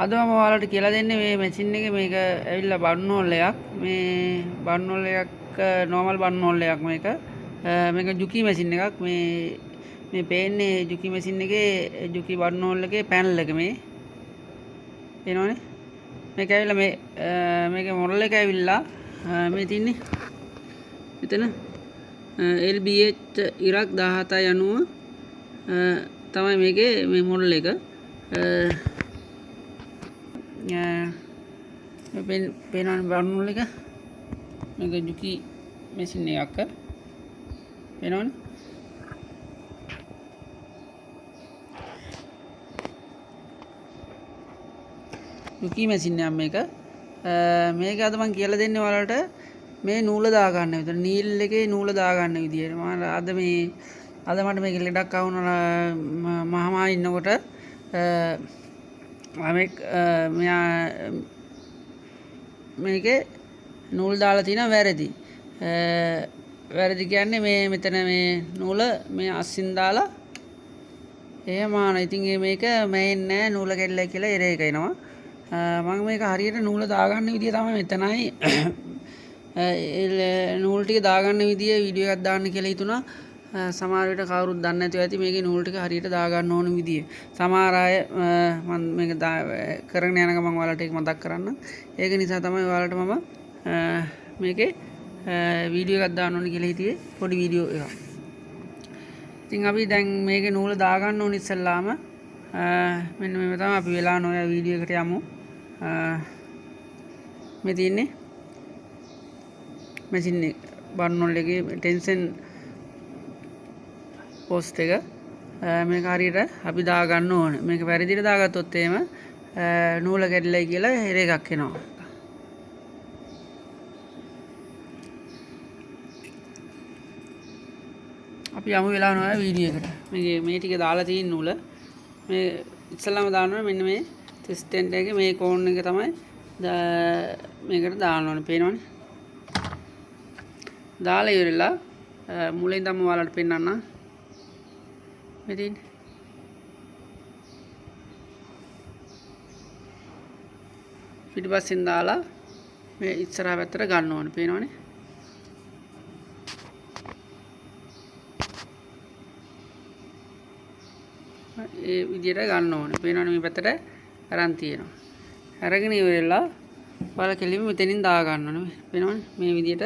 අද මම ඔයාලට කියලා දෙන්නේ මේ මැෂින් එකේ මේක ඇවිල්ලා බන් හෝල් එකක්. මේ බන් හෝල් එකක් නෝමල් බන් හෝල් එකක් මේක. මේක ජුකි මැෂින් එකක්. මේ පේන්නේ ජුකි මැෂින් එකේ ජුකි බන් හෝල් එකේ පැනල් එක මේ. පේනවනේ? මේක ඇවිල්ලා මේකේ මොඩල් එක ඇවිල්ලා මේ තින්නේ මෙතන LBH ඉරක් 1790 තමයි මේකේ මේ මොඩල් එක. පේනවනේ බර්නෝල් එක මේක ජුකි මැෂින් එකක් පේනවනේ ජුකි මැෂින් එකක් මේක අද මම කියලා දෙන්නේ ඔයාලට මේ නූල දාගන්න විතර නීල් එකේ නූල දාගන්න විදියට මම අද මට මේක ලෙඩක් ආවුණා මහමා ඉන්නකොට මේකේ නූල් දාලා තියෙනවා වැරදි කියන්නේ මේ මෙතන මේ නූල මේ අස්සින් දාලා එහෙම ආන. ඉතින් මේක මැෙන්නේ නැහැ නූල කැඩලා කියලා එරේ එක එනවා. මම මේක හරියට නූල දාගන්න විදිය තමයි මෙතනයි නූල් ටික දාගන්න විදිය වීඩියෝ එකක් දාන්න කියලා හිතුණා. සමහර විට කවුරුත් දන්නේ නැතුව ඇති මේකේ නූල් ටික හරියට දාගන්න ඕන විදිය. සමහර අය මම මේක කරගෙන යන ගමන් ඔයාලට ඒක මතක් කරන්න. ඒක නිසා තමයි ඔයාලට මම මේකේ වීඩියෝ එකක් දාන්න ඕන කියලා හිතුවේ පොඩි වීඩියෝ එකක්. ඉතින් අපි දැන් මේකේ නූල දාගන්න ඕන ඉස්සෙල්ලාම මෙන්න මේව තමයි අපි වෙලා නොය වීඩියෝ එකට යමු. මේ තියෙන්නේ මැෂින් එක බර්නෝල් එකේ ටෙන්ෂන් පෝස්ට් එක මේක හරියට අපි දාගන්න ඕනේ. මේක වැරදිට දාගත්තොත් එහෙම නූල කැඩිලායි කියලා හිර එකක් එනවා. අපි යමු වෙලා නොය වීඩියෝ එකට. මේ ටික දාලා තියෙන නූල මේ ඉස්සෙල්ලාම දානවා මෙන්න මේ ටෙස්ටෙන්ට් එකේ මේ කෝන් එක තමයි මේකට දාන්න ඕනේ. පේනවනේ? දාලා ඉවරලා මුලින් ඉඳන්ම ඔයාලට පෙන්නන්න. මෙතන පිටිපස්සෙන් දාලා මේ ඉස්සරහා පැත්තට ගන්න ඕනේ. පේනවනේ? ඒ විදියට ගන්න ඕනේ. පේනවනේ මේ පැත්තට අරන් තියෙනවා. අරගෙන ඉවරලා ඔයාලා කෙලින්ම මෙතනින් දා ගන්න ඕනේ. පේනවනේ? මේ විදියට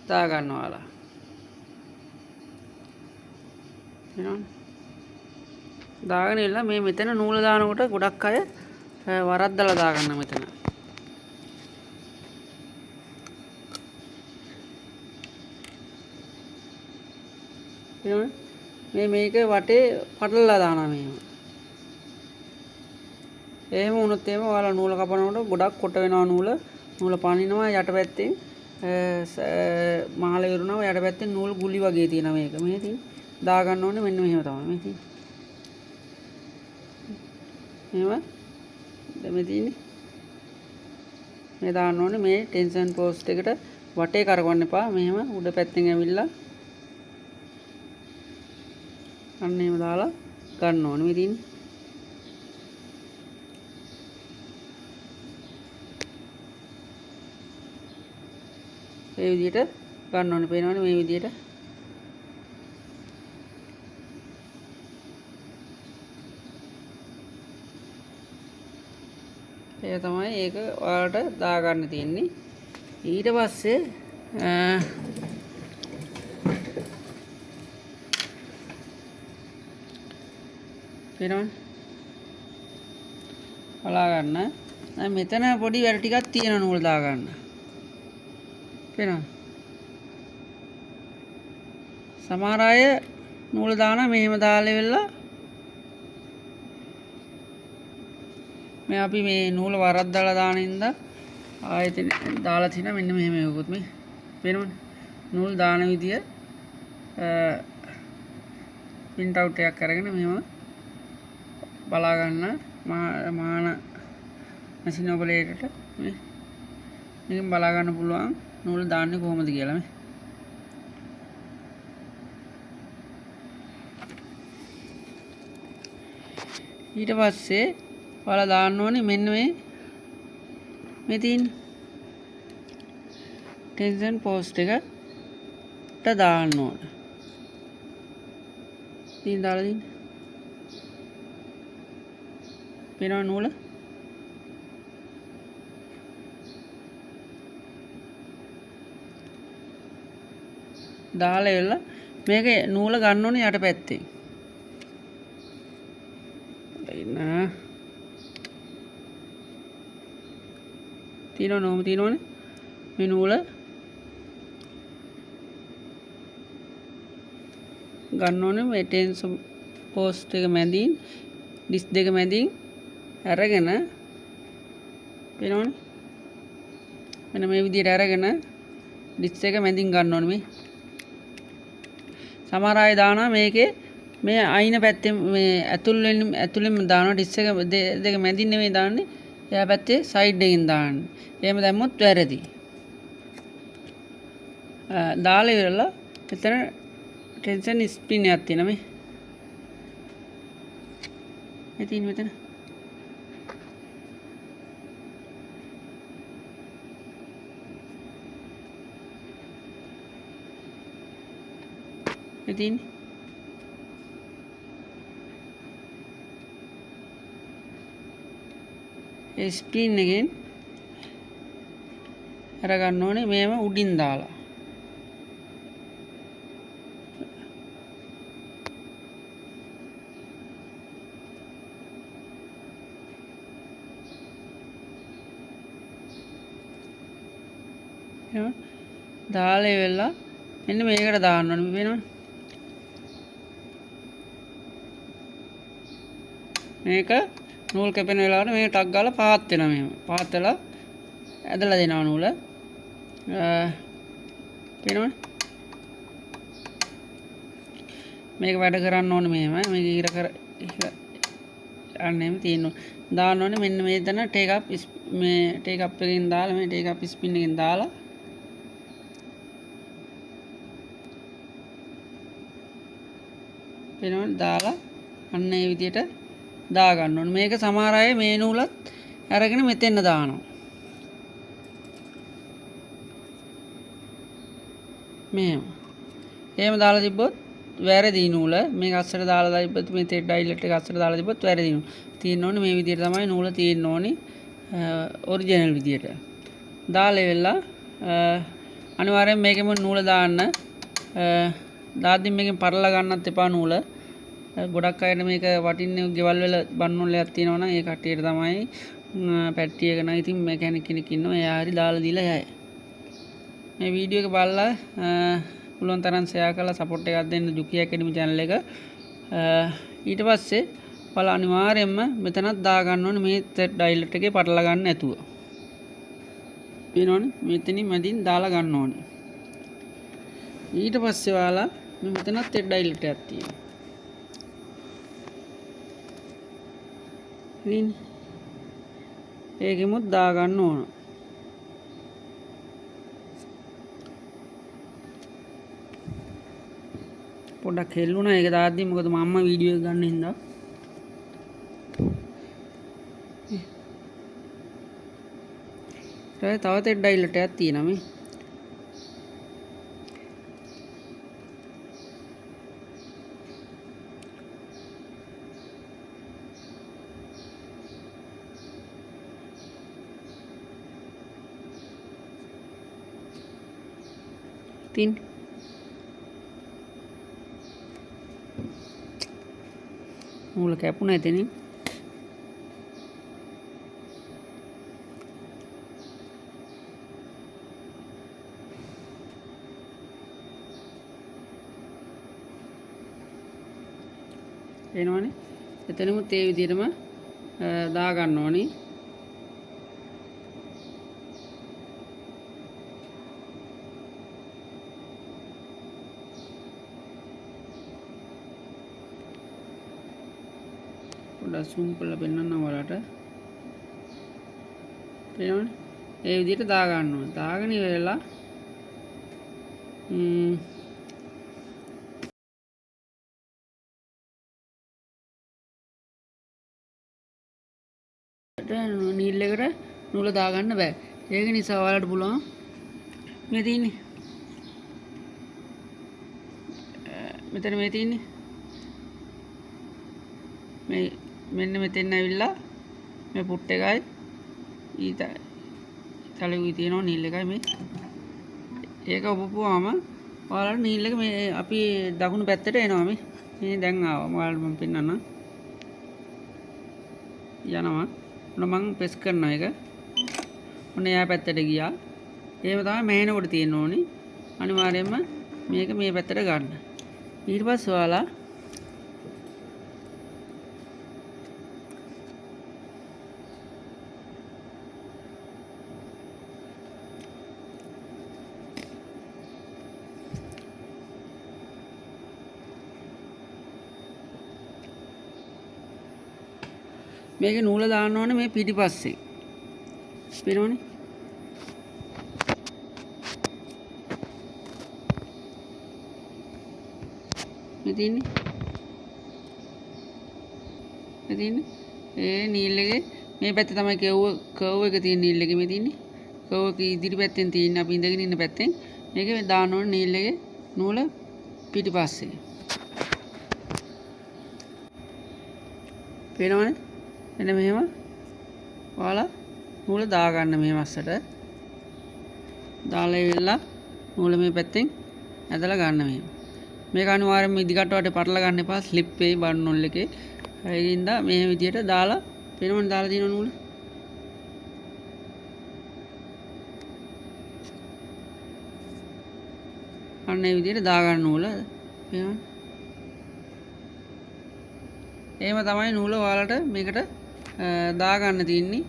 දා ගන්නවා ඔයාලා. පේනවනේ? දාගෙන ඉල්ලා මේ මෙතන නූල දානකොට ගොඩක් අය වරද්දලා දාගන්න මෙතන. මේක වටේ පටලලා දානවා මෙහෙම. එහෙම වුණොත් එහෙම ඔයාලා නූල කපනකොට ගොඩක් කොට වෙනවා නූල පනිනවා යටපැත්තෙන් මහල ඉවරනවා යටපැත්තෙන් නූල් ගුලි වගේ තියෙනවා මේක. මේ තියෙන දා ගන්න ඕනේ මෙන්න මෙහෙම තමයි මේ තියෙන්නේ. එහෙම මේ තියෙන්නේ. මේ දාන්න ඕනේ මේ ටෙන්ෂන් පෝස්ට් එකට වටේ කරකවන්න එපා. මෙහෙම උඩ පැත්තෙන් ඇවිල්ලා අන්න එහෙම දාලා ගන්න ඕනේ මේ තියෙන්නේ. මේ විදිහට ගන්න ඕනේ. පේනවනේ මේ විදිහට. ඒක තමයි ඒක ඔයාලට දාගන්න තියෙන්නේ. ඊට පස්සේ පේනවනේ බලා ගන්න. දැන් මෙතන පොඩි වැල් ටිකක් තියෙන නූල් දාගන්න. පේනවද? සමහර අය නූල දානවා මෙහෙම දාලා ඉවරලා මේ අපි මේ නූල වරද්දලා දාන ඉඳ ආයෙත් දාලා තිනා මෙන්න මෙහෙම යවුවොත් මේ පේනවනේ නූල් දාන විදිය print out එකක් අරගෙන මෙහෙම බලා ගන්න මාන මැෂින් ඔපරේටරට මේකෙන් බලා ගන්න පුළුවන් නූල් දාන්නේ කොහොමද කියලා මේ. ඊට පස්සේ ඔයාලා දාන්න ඕනේ මෙන්න මේ තියෙන ටෙන්ෂන් පෝස්ට් එකට දාන්න ඕනේ. ඉතින් දාලා දෙන්න. පේනව නූල? දාලා ඉවරලා මේක නූල ගන්න ඕනේ යට පැත්තේ. ඉන්න තියෙනවනේ මේ නූල ගන්න ඕනේ මේ ටෙන්ෂන් පෝස්ට් එක මැදින් ඩිස් දෙක මැදින් අරගෙන පේනවනේ මෙන්න මේ විදිහට අරගෙන ඩිස් එක මැදින් ගන්න ඕනේ මේ සමහර අය දානවා මේකේ මේ අයින පැත්තේ මේ ඇතුළෙන්ම දානවා ඩිස් එක දෙක මැදින් නෙමෙයි දාන්නේ එයා පැත්තේ සයිඩ් එකෙන් දාන්නේ එහෙම දැම්මොත් වැරදි දාලා ඉවරලා එතන ටෙන්ෂන් ස්ප්‍රින් එකක් තියෙනවා මේ තියෙන මෙතන ඉතින් ඒ ස්ප්‍රින් එකෙන් අරගන්න ඕනේ මේව උඩින් දාලා දාලා ඉවරලා මෙන්න මේකට දාන්න ඕනේ වෙනවනේ මේක නූල් කැපෙන වෙලාවට මේක ටක් ගාලා පාත් වෙනවා මෙහෙම. පාත් වෙලා ඇදලා දෙනවා නූල. පේනවනේ? මේක වැඩ කරන්න ඕනේ මෙහෙම. මේක ඉර අන්න එහෙම තියෙනවා. දාන්න ඕනේ මෙන්න මෙතන ටේක් අප් මේ ටේක් අප් එකකින් දාලා මේ ටේක් අප් ස්පින් එකකින් දාලා පේනවනේ දාලා අන්න ඒ විදිහට දා ගන්න ඕනේ. මේක සමහර අය මේ නූලත් අරගෙන මෙතෙන්න දානවා. මෙහෙම. එහෙම දාලා තිබ්බොත් වැරදි නූල. මේක අස්සට දාලා තිබ්බොත් මේ තෙඩ් ඩයිලට් එක අස්සට දාලා තිබ්බොත් වැරදි නූල. තියෙන්න ඕනේ මේ විදිහට තමයි නූල තියෙන්න ඕනේ. ඔරිජිනල් විදිහට. දාලා ඉවරලා අනිවාර්යෙන් මේකෙම නූල දාන්න. දාද්දි මේකෙන් පරලා ගන්නත් එපා නූල. ගොඩක් අයට මේක වටින්නේ ගෙවල් වල බන්නෝලයක් තියෙනවනම් ඒ කට්ටියට තමයි පැට්ටි එක නම් ඉතින් මැකැනික් කෙනෙක් ඉන්නවා එයා හරි දාලා දීලා යයි. මේ වීඩියෝ එක බලලා පුළුවන් තරම් ෂෙයා කරලා සපෝට් එකක් දෙන්න ජුකි ඇකඩමි channel එක. ඊට පස්සේ ඔයාලා අනිවාර්යයෙන්ම මෙතනත් දා ගන්න ඕනේ මේ තෙඩ් ඩයිලට් එකේ පටලවා ගන්න නැතුව. පේනවනේ මෙතනින් මැදින් දාලා ගන්න ඕනේ. ඊට පස්සේ ඔයාලා මෙතනත් තෙඩ් ඩයිලට් එකක් තියෙනවා. ඒකෙමුත් දා ගන්න ඕන. පොඩ්ඩක් හෙල්ලුණා ඒක දාද්දි මොකද මම වීඩියෝ එක ගන්න හින්දා. තව තෙඩ් ඩයිලට් එකක් තියෙනවා මේ. तीन मूल कैपुना అయితే එනවනේ එතනමුත් ඒ විදිහටම දා ගන්න ඕනේ. පොඩ්ඩක් zoom කරලා පෙන්නන්නම් ඔයාලට. තේරෙනවනේ? ඒ විදිහට දා ගන්න ඕනේ. දාගෙන ඉවරලා නීල් එකට නූල දාගන්න බෑ. ඒක නිසා ඔයාලට පුළුවන් මේ තියෙන්නේ මෙතන මේ තියෙන්නේ මේ මෙන්න මෙතෙන් ඇවිල්ලා මේ පුට් එකයි තලුයි තියෙනවා නීල් එකයි මේ ඒක ඔබපුවාම ඔයාලට නීල් එක මේ අපි දකුණු පැත්තට එනවා මේ දැන් ආවා ඔයාලට මම පෙන්නන්නම් යනවා ඔන්න මම ප්‍රෙස් කරනවා ඒක ඔන්න එයා පැත්තට ගියා එහෙම තමයි මෙහෙනකොට තියෙන්න ඕනි අනිවාර්යයෙන්ම මේක මේ පැත්තට ගන්න ඊට පස්සේ ඔයාලා මේක නූල දාන්න ඕනේ මේ පිටිපස්සේ පේනවනේ මේ තියෙන්නේ ඒ නීල් එකේ මේ පැත්තේ තමයි කර්ව් එක තියෙන නීල් එකේ මේ තියෙන්නේ කර්ව් එක ඉදිරි පැත්තෙන් තියෙන අපි ඉඳගෙන ඉන්න පැත්තෙන් මේක දාන්න ඕනේ නීල් එකේ නූල පිටිපස්සේ පේනවනේ එන්න මෙහෙම ඔයාලා නූල දාගන්න මේ මස්සට දාලා ඉවරලා නූල මේ පැත්තෙන් ඇදලා ගන්න මෙහෙම මේක අනිවාර්යයෙන්ම ඉදිකට වටේ පටලවා ගන්න එපා ස්ලිප් වෙයි බන් නූල් එකේ ඒකින්ද මේ විදියට දාලා පේනවනේ දාලා තියෙන නූල අන්න ඒ විදියට දාගන්න නූල පේනවනේ එහෙම තමයි නූල ඔයාලට මේකට දාගන්න තියෙන්නේ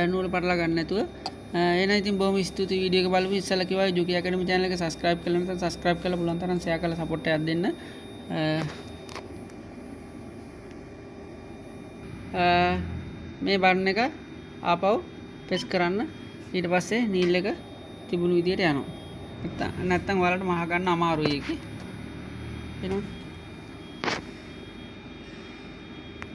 නූල පටලවා ගන්න නැතුව එහෙනම් ඉතින් බොහොම ස්තුතියි වීඩියෝ එක බලපු ඉස්සෙල්ලා කිව්වා ජුකි ඇකඩමි channel එක subscribe කරලා නැත්නම් subscribe කරලා පුළුවන් තරම් share කරලා support එකක් දෙන්න මේ බටන් එක ආපහු press කරන්න ඊට පස්සේ නීල් එක තිබුණු විදියට යනවා නැත්නම් ඔයාලට මහ ගන්න අමාරුයි ඒකේ එනවා